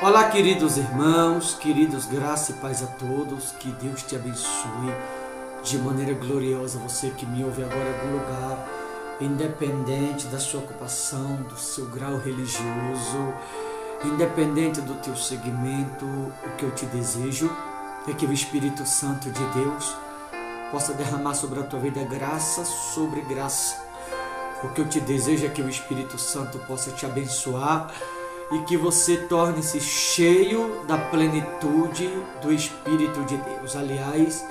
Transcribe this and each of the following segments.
Olá, queridos irmãos, queridos, graça e paz a todos, que Deus te abençoe de maneira gloriosa, você que me ouve agora em algum lugar, independente da sua ocupação, do seu grau religioso, independente do teu segmento. O que eu te desejo é que o Espírito Santo de Deus possa derramar sobre a tua vida graça sobre graça. O que eu te desejo é que o Espírito Santo possa te abençoar e que você torne-se cheio da plenitude do Espírito de Deus. Aliás,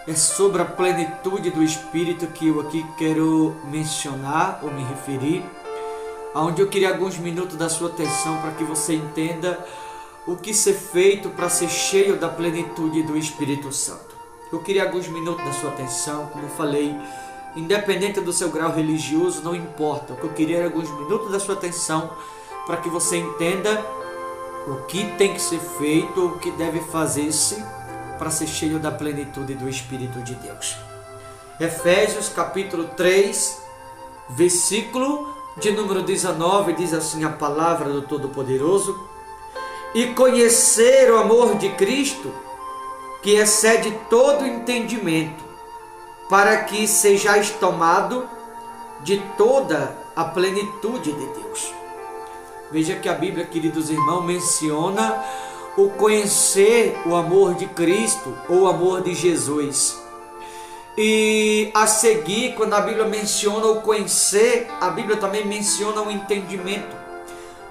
é sobre a plenitude do Espírito que eu aqui quero mencionar ou me referir, onde eu queria alguns minutos da sua atenção para que você entenda o que ser feito para ser cheio da plenitude do Espírito Santo. Eu queria alguns minutos da sua atenção, como eu falei, independente do seu grau religioso, não importa. O que eu queria era alguns minutos da sua atenção para que você entenda o que tem que ser feito, o que deve fazer-se para ser cheio da plenitude do Espírito de Deus. Efésios capítulo 3, versículo de número 19, diz assim a palavra do Todo-Poderoso: e conhecer o amor de Cristo, que excede todo entendimento, para que sejais tomado de toda a plenitude de Deus. Veja que a Bíblia, queridos irmãos, menciona o conhecer o amor de Cristo ou o amor de Jesus. E a seguir, quando a Bíblia menciona o conhecer, a Bíblia também menciona o entendimento.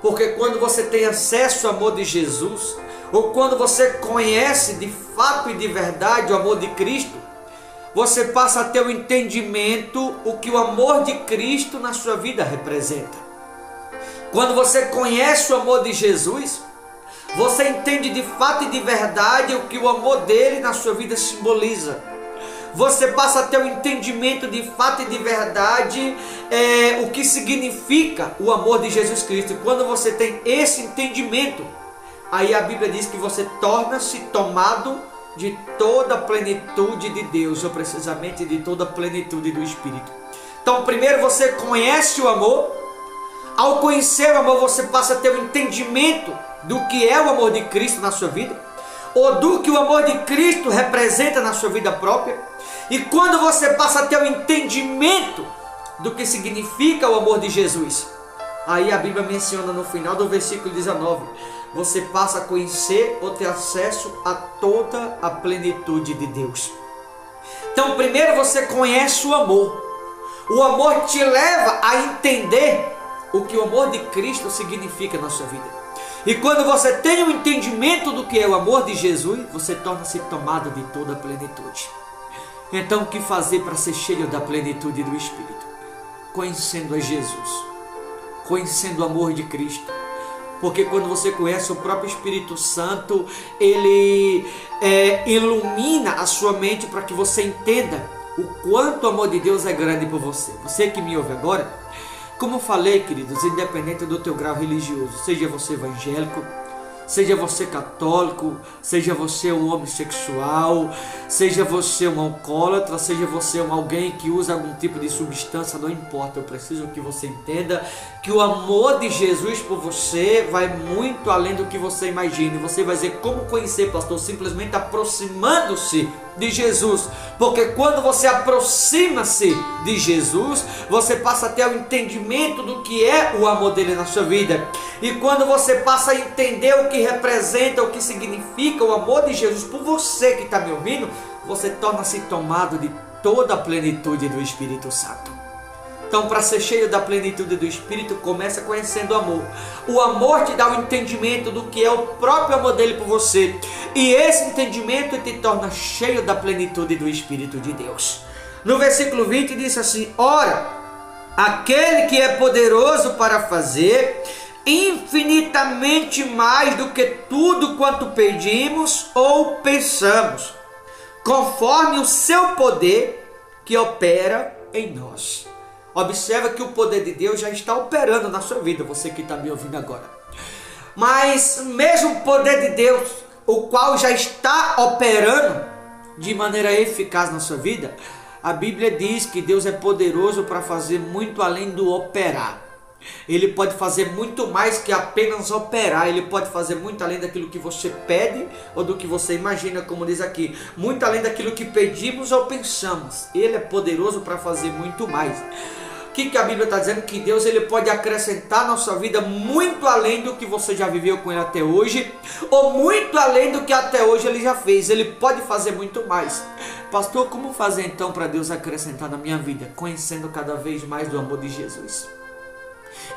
Porque quando você tem acesso ao amor de Jesus, ou quando você conhece de fato e de verdade o amor de Cristo, você passa a ter o entendimento o que o amor de Cristo na sua vida representa. Quando você conhece o amor de Jesus, você entende de fato e de verdade o que o amor dele na sua vida simboliza. Você passa a ter o entendimento de fato e de verdade o que significa o amor de Jesus Cristo. E quando você tem esse entendimento, aí a Bíblia diz que você torna-se tomado de toda a plenitude de Deus, ou precisamente de toda a plenitude do Espírito. Então, primeiro você conhece o amor. Ao conhecer o amor, você passa a ter o entendimento do que é o amor de Cristo na sua vida, ou do que o amor de Cristo representa na sua vida própria. E quando você passa a ter o entendimento do que significa o amor de Jesus, aí a Bíblia menciona no final do versículo 19, você passa a conhecer ou ter acesso a toda a plenitude de Deus. Então, primeiro você conhece o amor. O amor te leva a entender o que o amor de Cristo significa na sua vida. E quando você tem o entendimento do que é o amor de Jesus, você torna-se tomado de toda a plenitude. Então, o que fazer para ser cheio da plenitude do Espírito? Conhecendo a Jesus, conhecendo o amor de Cristo. Porque quando você conhece o próprio Espírito Santo, ele ilumina a sua mente para que você entenda o quanto o amor de Deus é grande por você. Você que me ouve agora, como falei, queridos, independente do teu grau religioso, seja você evangélico, seja você católico, seja você um homossexual, seja você um alcoólatra, seja você alguém que usa algum tipo de substância, não importa. Eu preciso que você entenda que o amor de Jesus por você vai muito além do que você imagina. Você vai dizer: como conhecer, pastor? Simplesmente aproximando-se de Jesus. Porque quando você aproxima-se de Jesus, você passa a ter o entendimento do que é o amor dele na sua vida. E quando você passa a entender o que representa, o que significa o amor de Jesus por você que está me ouvindo, você torna-se tomado de toda a plenitude do Espírito Santo. Então, para ser cheio da plenitude do Espírito, começa conhecendo o amor. O amor te dá o entendimento do que é o próprio amor dele por você. E esse entendimento te torna cheio da plenitude do Espírito de Deus. No versículo 20 diz assim: ora, aquele que é poderoso para fazer infinitamente mais do que tudo quanto pedimos ou pensamos, conforme o seu poder que opera em nós. Observa que o poder de Deus já está operando na sua vida, você que está me ouvindo agora. Mas mesmo o poder de Deus, o qual já está operando de maneira eficaz na sua vida, a Bíblia diz que Deus é poderoso para fazer muito além do operar. Ele pode fazer muito mais que apenas operar. Ele pode fazer muito além daquilo que você pede ou do que você imagina, como diz aqui. Muito além daquilo que pedimos ou pensamos. Ele é poderoso para fazer muito mais. O que a Bíblia está dizendo? Que Deus ele pode acrescentar na sua vida muito além do que você já viveu com Ele até hoje, ou muito além do que até hoje Ele já fez. Ele pode fazer muito mais. Pastor, como fazer então para Deus acrescentar na minha vida? Conhecendo cada vez mais do amor de Jesus.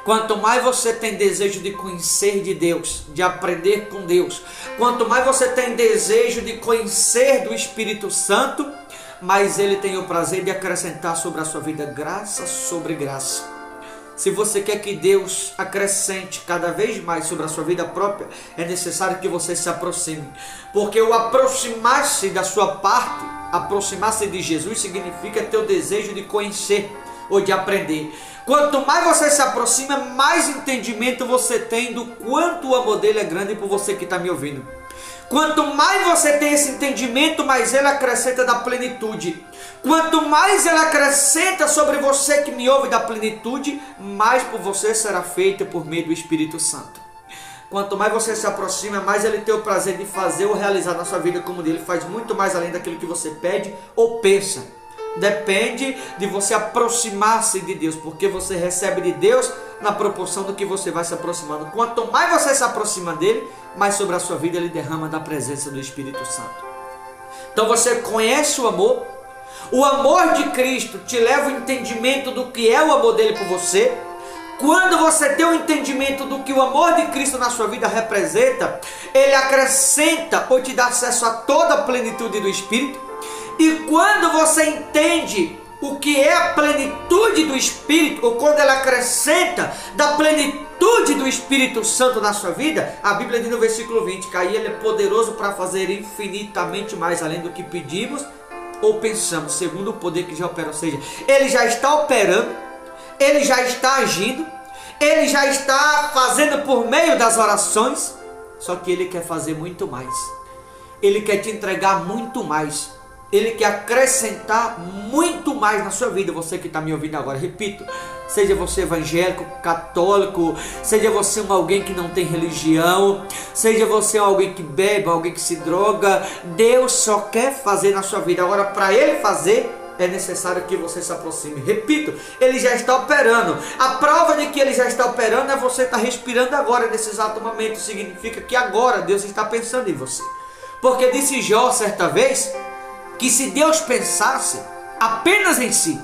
Quanto mais você tem desejo de conhecer de Deus, de aprender com Deus, quanto mais você tem desejo de conhecer do Espírito Santo, mas Ele tem o prazer de acrescentar sobre a sua vida graça sobre graça. Se você quer que Deus acrescente cada vez mais sobre a sua vida própria, é necessário que você se aproxime. Porque o aproximar-se da sua parte, aproximar-se de Jesus, significa ter o desejo de conhecer ou de aprender. Quanto mais você se aproxima, mais entendimento você tem do quanto o amor dele é grande por você que está me ouvindo. Quanto mais você tem esse entendimento, mais Ele acrescenta da plenitude. Quanto mais Ele acrescenta sobre você que me ouve da plenitude, mais por você será feito por meio do Espírito Santo. Quanto mais você se aproxima, mais Ele tem o prazer de fazer ou realizar na sua vida como dele. Faz muito mais além daquilo que você pede ou pensa. Depende de você aproximar-se de Deus, porque você recebe de Deus na proporção do que você vai se aproximando. Quanto mais você se aproxima dele, mais sobre a sua vida ele derrama da presença do Espírito Santo. Então você conhece o amor de Cristo te leva ao entendimento do que é o amor dele por você. Quando você tem o entendimento do que o amor de Cristo na sua vida representa, ele acrescenta ou te dá acesso a toda a plenitude do Espírito. E quando você entende o que é a plenitude do Espírito, ou quando ela acrescenta da plenitude do Espírito Santo na sua vida, a Bíblia diz no versículo 20, que aí ele é poderoso para fazer infinitamente mais além do que pedimos ou pensamos, segundo o poder que já opera. Ou seja, ele já está operando, ele já está agindo, ele já está fazendo por meio das orações, só que ele quer fazer muito mais. Ele quer te entregar muito mais. Ele quer acrescentar muito mais na sua vida. Você que está me ouvindo agora, repito, seja você evangélico, católico, seja você alguém que não tem religião, seja você alguém que bebe, alguém que se droga, Deus só quer fazer na sua vida. Agora, para Ele fazer, é necessário que você se aproxime. Repito, Ele já está operando. A prova de que Ele já está operando é você estar respirando agora, nesse exato momento. Significa que agora Deus está pensando em você. Porque disse Jó certa vez que se Deus pensasse apenas em si,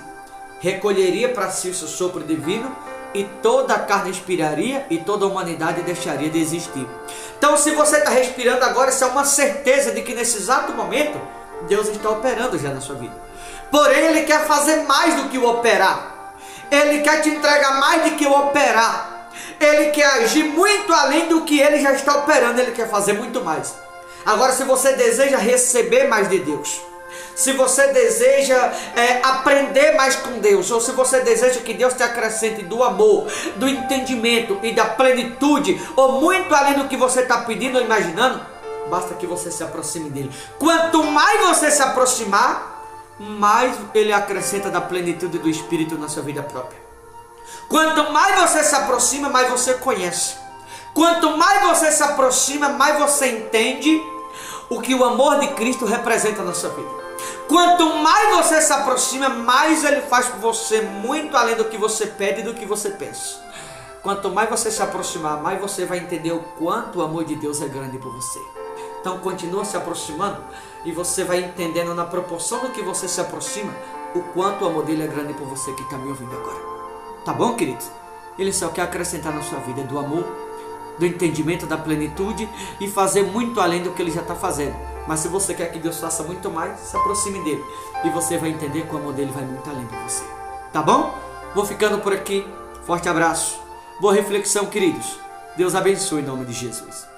recolheria para si o seu sopro divino e toda a carne expiraria e toda a humanidade deixaria de existir. Então, se você está respirando agora, isso é uma certeza de que nesse exato momento Deus está operando já na sua vida. Porém, Ele quer fazer mais do que o operar. Ele quer te entregar mais do que o operar. Ele quer agir muito além do que Ele já está operando. Ele quer fazer muito mais. Agora, se você deseja receber mais de Deus, se você deseja aprender mais com Deus, ou se você deseja que Deus te acrescente do amor, do entendimento e da plenitude, ou muito além do que você está pedindo ou imaginando, basta que você se aproxime dele. Quanto mais você se aproximar, mais ele acrescenta da plenitude do Espírito na sua vida própria. Quanto mais você se aproxima, mais você conhece. Quanto mais você se aproxima, mais você entende o que o amor de Cristo representa na sua vida. Quanto mais você se aproxima, mais Ele faz por você muito além do que você pede e do que você pensa. Quanto mais você se aproximar, mais você vai entender o quanto o amor de Deus é grande por você. Então continua se aproximando e você vai entendendo na proporção do que você se aproxima, o quanto o amor dele é grande por você que está me ouvindo agora. Tá bom, queridos? Ele só quer acrescentar na sua vida do amor, do entendimento, da plenitude e fazer muito além do que ele já está fazendo. Mas se você quer que Deus faça muito mais, se aproxime dele e você vai entender que o amor dele vai muito além de você. Tá bom? Vou ficando por aqui. Forte abraço. Boa reflexão, queridos. Deus abençoe em nome de Jesus.